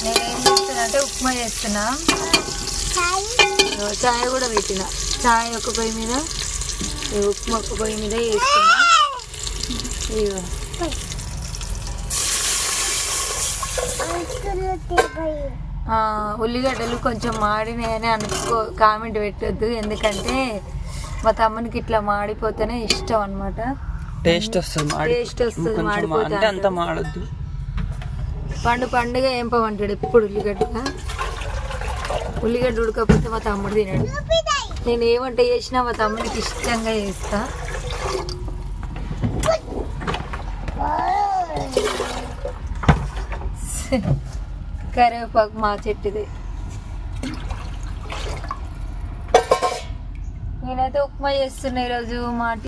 నేనేం చేస్తానంటే ఉప్మా చేస్తున్నా. చాయ్ కూడా పెట్టిన. చాయ్ ఒక పొయ్యి మీద, ఉప్మా ఒక పొయ్యి మీద వేస్తున్నా. ఇగో ఉల్లిగడ్డలు కొంచెం మాడినాయని కామెంట్ పెట్టొద్దు, ఎందుకంటే మా తమ్మునికి ఇట్లా మాడిపోతేనే ఇష్టం అనమాట. టేస్ట్ వస్తుంది మాడిపోతే అంత మాడద్దు. పండుగ ఏం పమంటాడు ఎప్పుడు ఉల్లిగడ్డ ఉడకపోతే మా తమ్ముడు తినాడు. నేను ఏ వంట చేసినా మా తమ్ముడికి ఇష్టంగా చేస్తా. కరివేపాకు మా చెట్టుది. నేనైతే ఉప్మా చేస్తున్నా ఈరోజు. మా